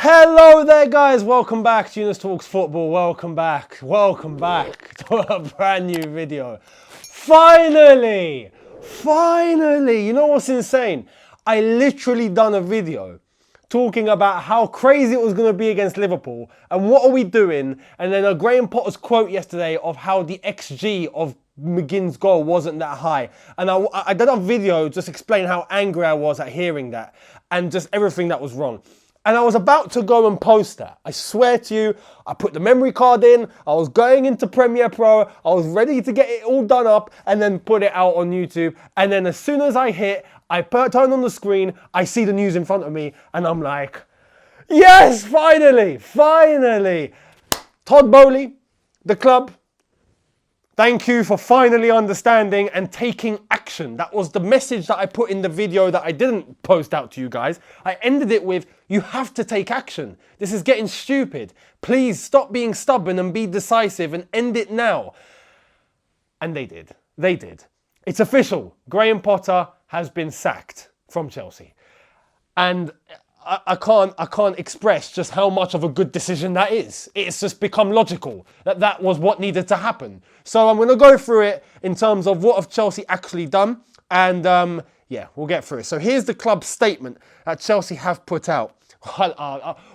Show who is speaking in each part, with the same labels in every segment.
Speaker 1: Hello there guys, welcome back to Younes Talks Football, welcome back to a brand new video. Finally, you know what's insane? I literally done a video talking about how crazy it was going to be against Liverpool and what are we doing, and then a Graham Potter's quote yesterday of how the XG of McGinn's goal wasn't that high, and I did a video just explaining how angry I was at hearing that and just everything that was wrong. And I was about to go and post that. I swear to you, I put the memory card in, I was going into Premiere Pro, I was ready to get it all done up and then put it out on YouTube. And then as soon as I hit, I turn on the screen, I see the news in front of me and I'm like, yes, finally. Todd Boehly, the club, thank you for finally understanding and taking action. That was the message that I put in the video that I didn't post out to you guys. I ended it with, you have to take action. This is getting stupid. Please stop being stubborn and be decisive and end it now. And they did. It's official. Graham Potter has been sacked from Chelsea. And I can't express just how much of a good decision that is. It's just become logical that was what needed to happen. So I'm going to go through it in terms of what have Chelsea actually done. And yeah, we'll get through it. So here's the club statement that Chelsea have put out.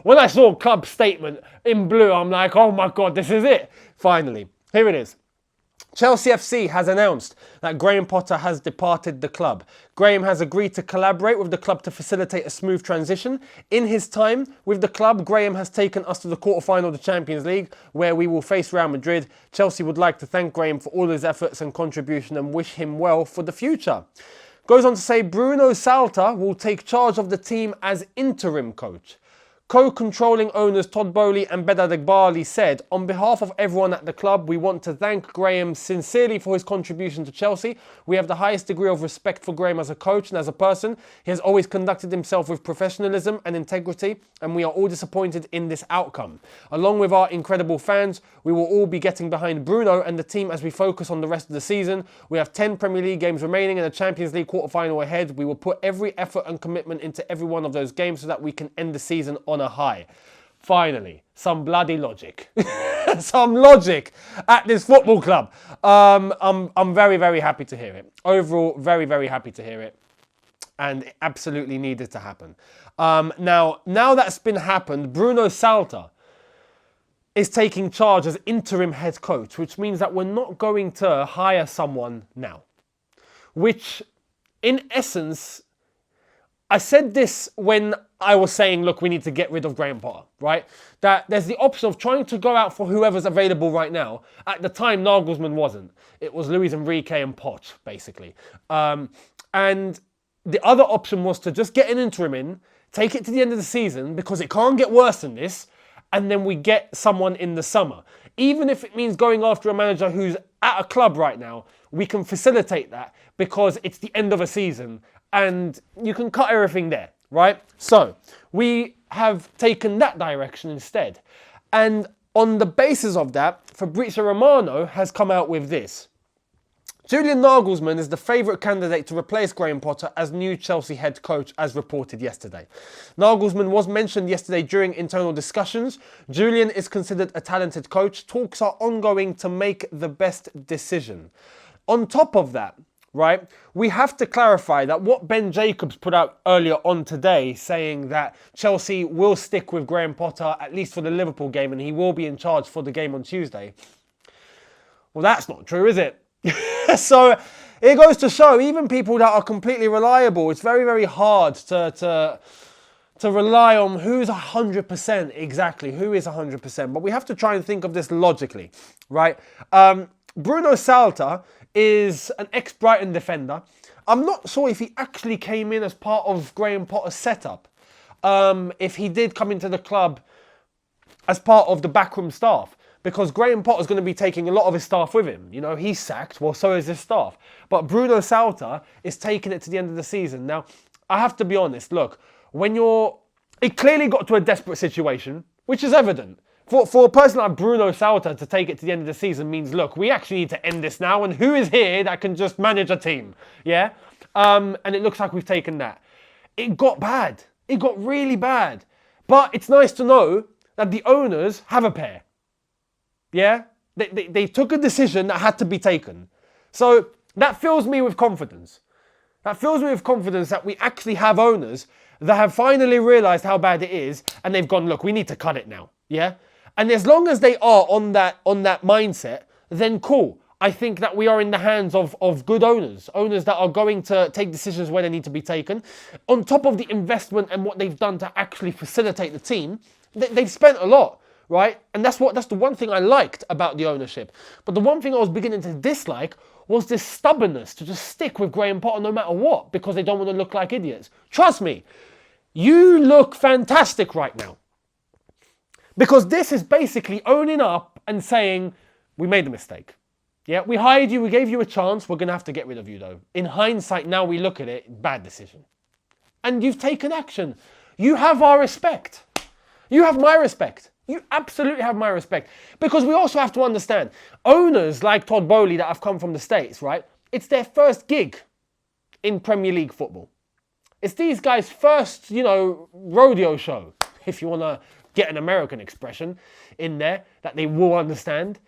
Speaker 1: When I saw club statement in blue, I'm like, oh my God, this is it. Finally, here it is. Chelsea FC has announced that Graham Potter has departed the club. Graham has agreed to collaborate with the club to facilitate a smooth transition. In his time with the club, Graham has taken us to the quarter-final of the Champions League, where we will face Real Madrid. Chelsea would like to thank Graham for all his efforts and contribution and wish him well for the future. Goes on to say Bruno Salta will take charge of the team as interim coach. Co-controlling owners Todd Boehly and Bedad Eghbali said, on behalf of everyone at the club, we want to thank Graham sincerely for his contribution to Chelsea. We have the highest degree of respect for Graham as a coach and as a person. He has always conducted himself with professionalism and integrity, and we are all disappointed in this outcome. Along with our incredible fans, we will all be getting behind Bruno and the team as we focus on the rest of the season. We have 10 Premier League games remaining and a Champions League quarter-final ahead. We will put every effort and commitment into every one of those games so that we can end the season on a high. Finally, some bloody logic. Some logic at this football club. I'm very happy to hear it. Overall, very happy to hear it. And it absolutely needed to happen. Now that's been happened, Bruno Salta is taking charge as interim head coach, which means that we're not going to hire someone now. Which, in essence, I said this when I was saying, look, we need to get rid of Graham Potter, right? That there's the option of trying to go out for whoever's available right now. At the time, Nagelsmann wasn't. It was Luis Enrique and Poch, basically. And the other option was to just get an interim in, take it to the end of the season, because it can't get worse than this, and then we get someone in the summer. Even if it means going after a manager who's at a club right now, we can facilitate that because it's the end of a season and you can cut everything there, right? So we have taken that direction instead. And on the basis of that, Fabrizio Romano has come out with this. Julian Nagelsmann is the favourite candidate to replace Graham Potter as new Chelsea head coach, as reported yesterday. Nagelsmann was mentioned yesterday during internal discussions. Julian is considered a talented coach. Talks are ongoing to make the best decision. On top of that, right, we have to clarify that what Ben Jacobs put out earlier on today, saying that Chelsea will stick with Graham Potter, at least for the Liverpool game, and he will be in charge for the game on Tuesday. Well, that's not true, is it? So it goes to show, even people that are completely reliable, it's very hard to rely on who's 100% exactly, who is 100%. But we have to try and think of this logically, right? Bruno Salta is an ex-Brighton defender. I'm not sure if he actually came in as part of Graham Potter's setup. If he did come into the club as part of the backroom staff. Because Graham Potter's going to be taking a lot of his staff with him. You know, he's sacked, well, so is his staff. But Bruno Salta is taking it to the end of the season. Now, I have to be honest, look, it clearly got to a desperate situation, which is evident. For a person like Bruno Salta to take it to the end of the season means, look, we actually need to end this now, and who is here that can just manage a team? Yeah? And it looks like we've taken that. It got bad. It got really bad. But it's nice to know that the owners have a pair. Yeah? They took a decision that had to be taken. So that fills me with confidence. That fills me with confidence that we actually have owners that have finally realised how bad it is, and they've gone, look, we need to cut it now. Yeah? And as long as they are on that mindset, then cool. I think that we are in the hands of good owners that are going to take decisions where they need to be taken. On top of the investment and what they've done to actually facilitate the team, they've spent a lot, right? And that's the one thing I liked about the ownership. But the one thing I was beginning to dislike was this stubbornness to just stick with Graham Potter no matter what, because they don't want to look like idiots. Trust me, you look fantastic right now. Because this is basically owning up and saying, we made a mistake. Yeah, we hired you, we gave you a chance, we're going to have to get rid of you though. In hindsight, now we look at it, bad decision. And you've taken action. You have our respect. You have my respect. You absolutely have my respect. Because we also have to understand, owners like Todd Bowley that have come from the States, right? It's their first gig in Premier League football. It's these guys' first, rodeo show, if you want to get an American expression in there that they will understand.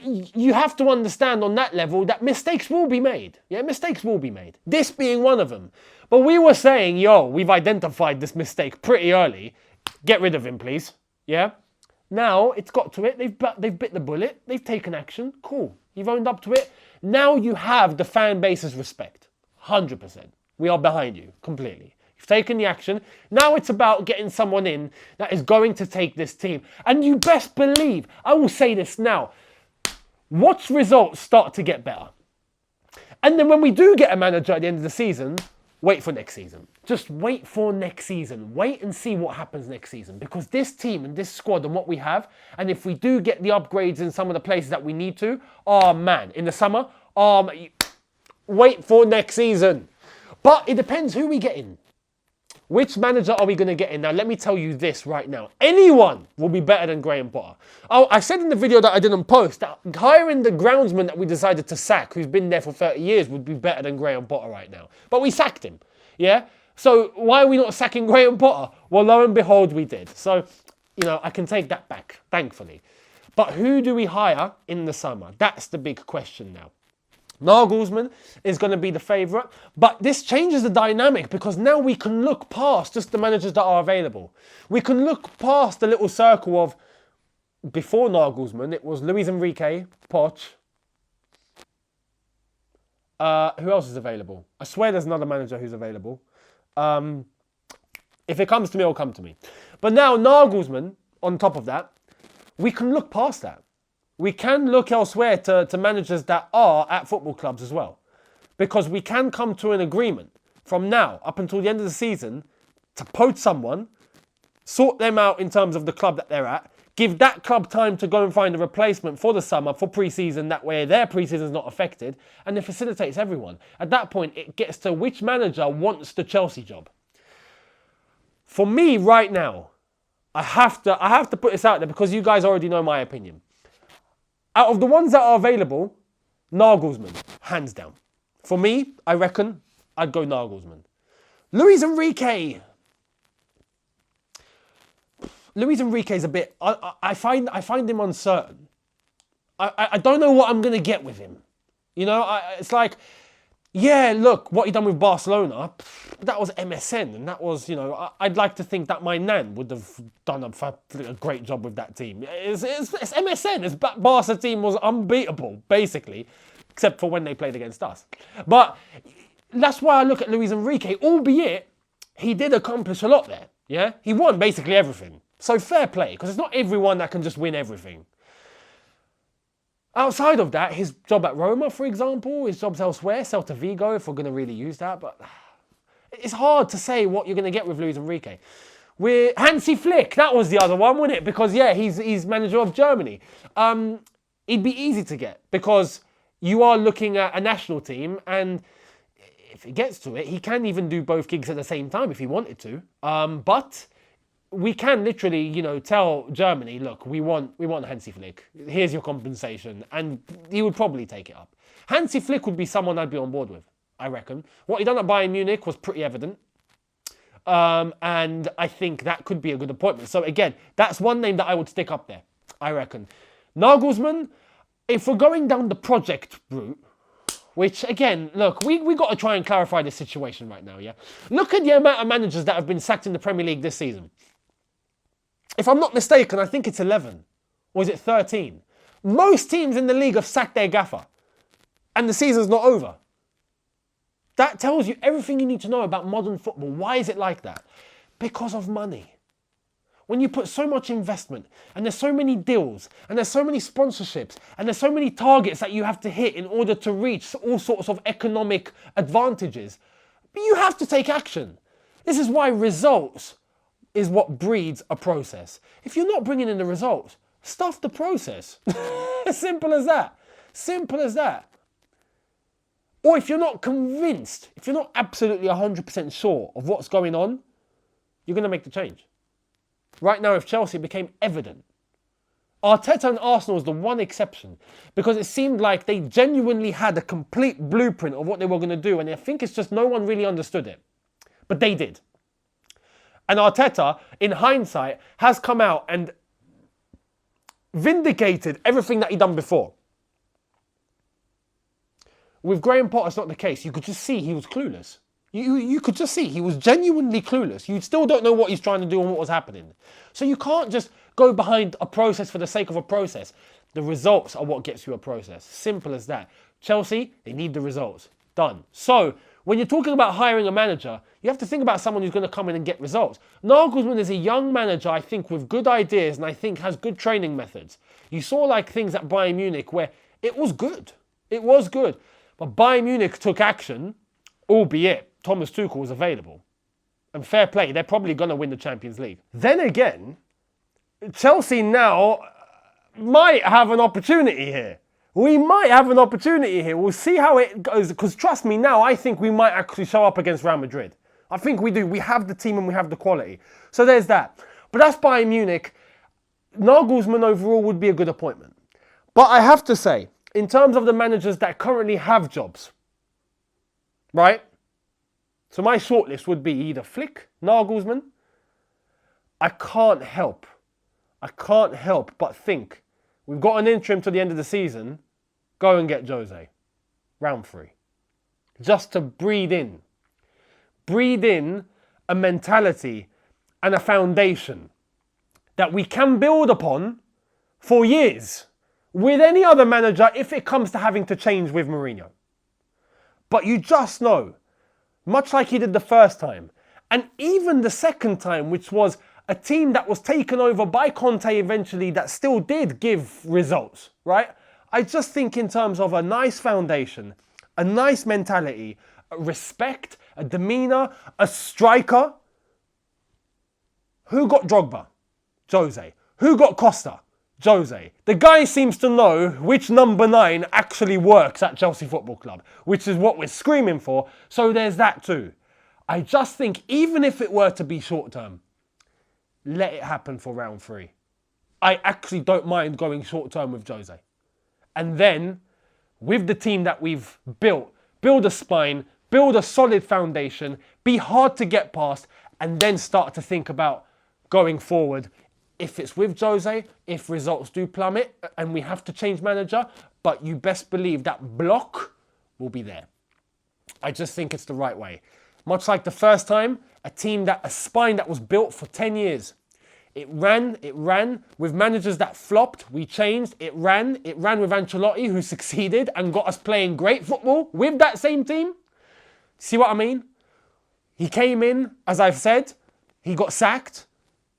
Speaker 1: You have to understand on that level that mistakes will be made. Yeah, mistakes will be made. This being one of them. But we were saying, we've identified this mistake pretty early. Get rid of him, please. Yeah? Now, it's got to it. They've bit the bullet. They've taken action. Cool. You've owned up to it. Now you have the fan base's respect. 100%. We are behind you completely. You've taken the action. Now it's about getting someone in that is going to take this team. And you best believe, I will say this now, watch results start to get better. And then when we do get a manager at the end of the season, wait for next season. Just wait for next season. Wait and see what happens next season. Because this team and this squad and what we have, and if we do get the upgrades in some of the places that we need to, in the summer, wait for next season. But it depends who we get in. Which manager are we going to get in? Now, let me tell you this right now. Anyone will be better than Graham Potter. I said in the video that I didn't post that hiring the groundsman that we decided to sack, who's been there for 30 years, would be better than Graham Potter right now. But we sacked him. Yeah? So why are we not sacking Graham Potter? Well, lo and behold, we did. So, I can take that back, thankfully. But who do we hire in the summer? That's the big question now. Nagelsmann is going to be the favourite, but this changes the dynamic because now we can look past just the managers that are available. We can look past the little circle of, before Nagelsmann, it was Luis Enrique, Poch. Who else is available? I swear there's another manager who's available. If it comes to me, it'll come to me. But now Nagelsmann, on top of that, we can look past that. We can look elsewhere to managers that are at football clubs as well. Because we can come to an agreement from now up until the end of the season to poach someone, sort them out in terms of the club that they're at, give that club time to go and find a replacement for the summer, for pre-season, that way their pre-season is not affected, and it facilitates everyone. At that point, it gets to which manager wants the Chelsea job. For me, right now, I have to put this out there because you guys already know my opinion. Out of the ones that are available, Nagelsmann, hands down. For me, I reckon I'd go Nagelsmann. Luis Enrique is a bit... I find him uncertain. I don't know what I'm going to get with him. It's like... Yeah, look, what he done with Barcelona, that was MSN. And that was, I'd like to think that my nan would have done a great job with that team. It's MSN. His Barca team was unbeatable, basically, except for when they played against us. But that's why I look at Luis Enrique, albeit he did accomplish a lot there. Yeah, he won basically everything. So fair play, because it's not everyone that can just win everything. Outside of that, his job at Roma, for example, his jobs elsewhere, Celta Vigo, if we're going to really use that, but it's hard to say what you're going to get with Luis Enrique. Hansi Flick, that was the other one, wasn't it? Because, yeah, he's manager of Germany. He'd be easy to get because you are looking at a national team, and if it gets to it, he can even do both gigs at the same time if he wanted to. But we can literally, tell Germany, look, we want Hansi Flick. Here's your compensation. And he would probably take it up. Hansi Flick would be someone I'd be on board with, I reckon. What he done at Bayern Munich was pretty evident. And I think that could be a good appointment. So again, that's one name that I would stick up there, I reckon. Nagelsmann, if we're going down the project route, which again, look, we got to try and clarify this situation right now, yeah? Look at the amount of managers that have been sacked in the Premier League this season. If I'm not mistaken, I think it's 11. Or is it 13? Most teams in the league have sacked their gaffer. And the season's not over. That tells you everything you need to know about modern football. Why is it like that? Because of money. When you put so much investment, and there's so many deals, and there's so many sponsorships, and there's so many targets that you have to hit in order to reach all sorts of economic advantages, you have to take action. This is why results is what breeds a process. If you're not bringing in the results, stuff the process. Simple as that. Simple as that. Or if you're not convinced, if you're not absolutely 100% sure of what's going on, you're going to make the change. Right now, if Chelsea became evident, Arteta and Arsenal was the one exception because it seemed like they genuinely had a complete blueprint of what they were going to do, and I think it's just no one really understood it. But they did. And Arteta, in hindsight, has come out and vindicated everything that he'd done before. With Graham Potter, it's not the case. You could just see he was clueless. You could just see he was genuinely clueless. You still don't know what he's trying to do and what was happening. So you can't just go behind a process for the sake of a process. The results are what gets you a process. Simple as that. Chelsea, they need the results. Done. So when you're talking about hiring a manager, you have to think about someone who's going to come in and get results. Nagelsmann is a young manager, I think, with good ideas and I think has good training methods. You saw like things at Bayern Munich where it was good. It was good. But Bayern Munich took action, albeit Thomas Tuchel was available. And fair play, they're probably going to win the Champions League. Then again, Chelsea now might have an opportunity here. We might have an opportunity here. We'll see how it goes. Because trust me now, I think we might actually show up against Real Madrid. I think we do. We have the team and we have the quality. So there's that. But that's Bayern Munich. Nagelsmann overall would be a good appointment. But I have to say, in terms of the managers that currently have jobs, right? So my shortlist would be either Flick, Nagelsmann. I can't help but think we've got an interim to the end of the season. Go and get Jose. Round 3. Just to breathe in a mentality and a foundation that we can build upon for years with any other manager if it comes to having to change with Mourinho. But you just know, much like he did the first time, and even the second time, which was a team that was taken over by Conte eventually that still did give results, right? I just think in terms of a nice foundation, a nice mentality, a respect, a demeanour, a striker. Who got Drogba? Jose. Who got Costa? Jose. The guy seems to know which number 9 actually works at Chelsea Football Club, which is what we're screaming for. So there's that too. I just think even if it were to be short term, let it happen for round 3. I actually don't mind going short term with Jose. And then, with the team that we've built, build a spine, build a solid foundation, be hard to get past, and then start to think about going forward. If it's with Jose, if results do plummet and we have to change manager, but you best believe that block will be there. I just think it's the right way. Much like the first time, a spine that was built for 10 years. It ran with managers that flopped. We changed. It ran with Ancelotti, who succeeded and got us playing great football with that same team. See what I mean? He came in, as I've said, he got sacked.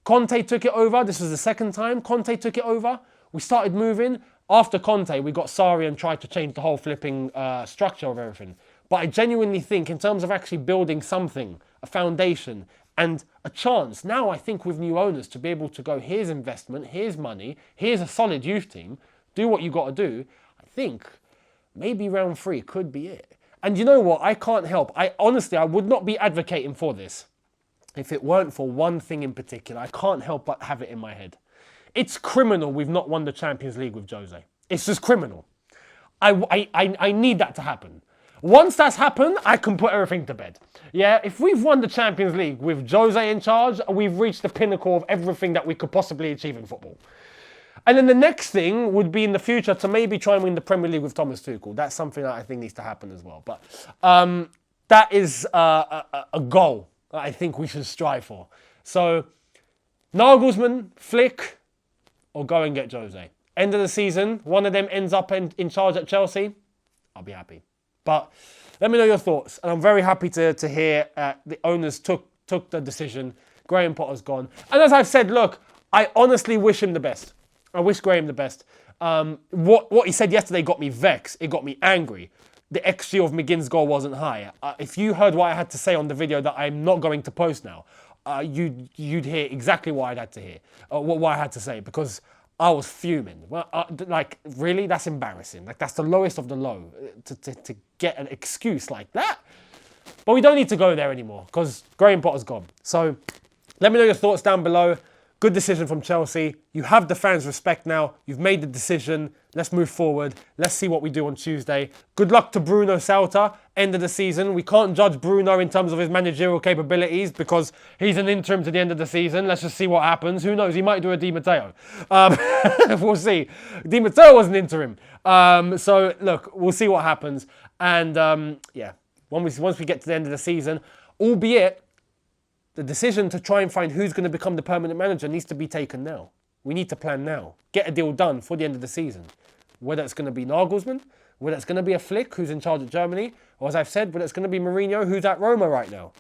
Speaker 1: Conte took it over. This was the second time. Conte took it over. We started moving. After Conte, we got Sarri and tried to change the whole flipping structure of everything. But I genuinely think in terms of actually building something, a foundation and a chance, now I think with new owners to be able to go, here's investment, here's money, here's a solid youth team, do what you got to do, I think maybe round 3 could be it. And you know what? I can't help. I would not be advocating for this if it weren't for one thing in particular. I can't help but have it in my head. It's criminal we've not won the Champions League with Jose. It's just criminal. I need that to happen. Once that's happened, I can put everything to bed. Yeah, if we've won the Champions League with Jose in charge, we've reached the pinnacle of everything that we could possibly achieve in football. And then the next thing would be in the future to maybe try and win the Premier League with Thomas Tuchel. That's something that I think needs to happen as well. But that is a goal that I think we should strive for. So, Nagelsmann, Flick, or go and get Jose. End of the season, one of them ends up in charge at Chelsea, I'll be happy. But let me know your thoughts. And I'm very happy to hear the owners took the decision. Graham Potter's gone. And as I've said, look, I honestly wish him the best. I wish Graham the best. What he said yesterday got me vexed. It got me angry. The XG of McGinn's goal wasn't high. If you heard what I had to say on the video that I'm not going to post now, you'd hear exactly what I had to hear, what I had to say, because I was fuming. Well, like, really? That's embarrassing. Like, that's the lowest of the low to get an excuse like that. But we don't need to go there anymore because Graham Potter's gone. So let me know your thoughts down below. Good decision from Chelsea. You have the fans' respect now. You've made the decision. Let's move forward. Let's see what we do on Tuesday. Good luck to Bruno Sauter. End of the season. We can't judge Bruno in terms of his managerial capabilities because he's an interim to the end of the season. Let's just see what happens. Who knows? He might do a Di Matteo. We'll see. Di Matteo was an interim. So, look, we'll see what happens. And, yeah, once we get to the end of the season, albeit the decision to try and find who's going to become the permanent manager needs to be taken now. We need to plan now. Get a deal done for the end of the season. Whether it's going to be Nagelsmann, whether it's going to be a Flick who's in charge of Germany, or as I've said, whether it's going to be Mourinho who's at Roma right now.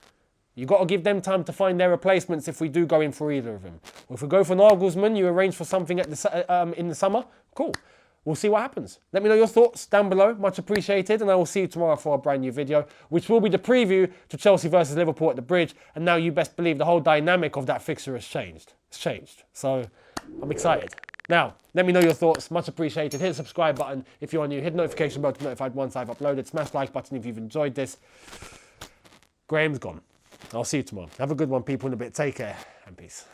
Speaker 1: You've got to give them time to find their replacements if we do go in for either of them. Or if we go for Nagelsmann, you arrange for something in the summer. Cool. We'll see what happens. Let me know your thoughts down below. Much appreciated. And I will see you tomorrow for a brand new video, which will be the preview to Chelsea versus Liverpool at the Bridge. And now you best believe the whole dynamic of that fixture has changed. It's changed. So I'm excited. Now, let me know your thoughts. Much appreciated. Hit the subscribe button if you are new. Hit the notification bell to be notified once I've uploaded. Smash the like button if you've enjoyed this. Graham's gone. I'll see you tomorrow. Have a good one, people, in a bit. Take care and peace.